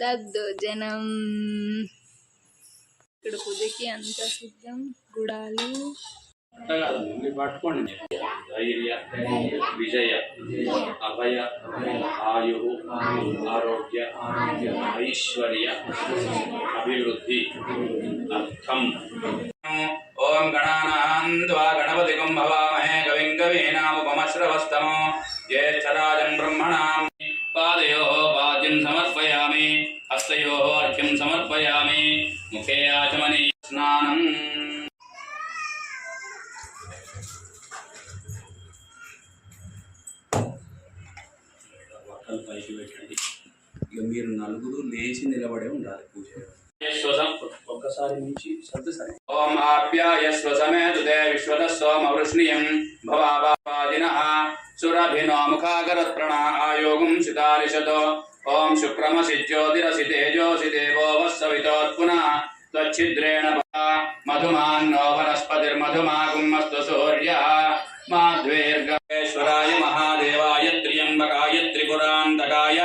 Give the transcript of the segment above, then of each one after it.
దద్దోజనం ఇక్కడ పూజకి అంత సిద్ధం. గుడాలు పట్టుకోండి. ధైర్య విజయ అభయ ఆయు ఆరోగ్య ఐశ్వర్య అభివృద్ధి అర్థం. ఓం గణానాం త్వా గణపతిం భవామహే కవిం కవీనాముపమశ్రవస్తమో జ్యేష్ఠరాజం బ్రహ్మణాం. పాదయోః పాద్యం సమర్పయామి, హస్తయోః అర్ఘ్యం సమర్పయామి, ముఖే ఆచమనీయ స్నానం. పైకి పెట్టండి. ఇక మీరు నలుగురు లేచి నిలబడే ఉండాలి పూజ. ఒక్కసారి నుంచి సర్దుసరి. ఓం ఆప్యాయస్వ సమేతుతే విశ్వతస్సోమ వృష్ణియం భవావాదినః సురభినో ముఖాకరత్ ప్రణాయోగం సితారిషతో. ఓం శుక్రమసి జ్యోతిరసి తేజోసి దేవో వస్సవితోత్పునః త్వచ్ఛిద్రేణ మధుమాన్నో వనస్పతిర్మధుమాగుమ్మస్తు సూర్యః మాధ్వేర్గేశ్వరాయ మహాదేవాయ త్ర్యంబకాయ త్రిపురాంతకాయ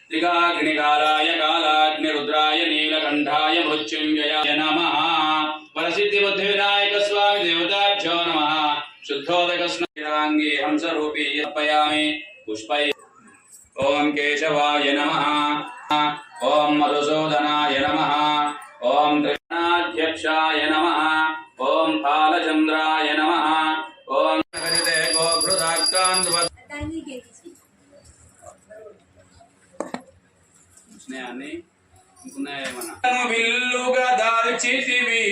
త్రికాగ్నికాలాయ కాలాగ్నిరుద్రాయ నీలకంఠాయ మృత్యుంజయాయ నమః. వరసిద్ధి బుద్ధి వినాయక స్వామి దేవతాభ్యో నమః. శుద్ధోదక స్నాంగే హంసరూపీ అర్పయామి పుష్పై. ఓం కేశవాయ నమః. ఓం మధుసూదనాయ నమః. ఓం త్రిగణాధ్యక్షాయ నమః. ఓం ఫాలచంద్రాయ నమః. ఓం విల్లుగా దాల్చితివి,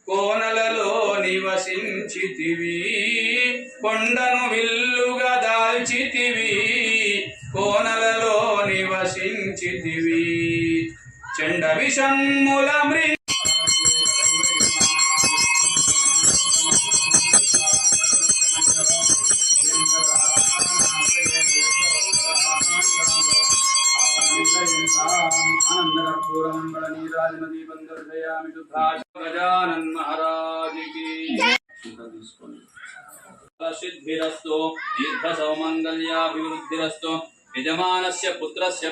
కోనలలో నివసించితివి. కొండను విల్లుగా దాల్చితివి, కోనలలో నివసించితివి. చెండ విషమ్ముల మృ गजानन महाराज की सिद्धिरस्तु दीर्घ सौमंगल्याभिवृद्धिरस्तु यजमानस्य पुत्रस्य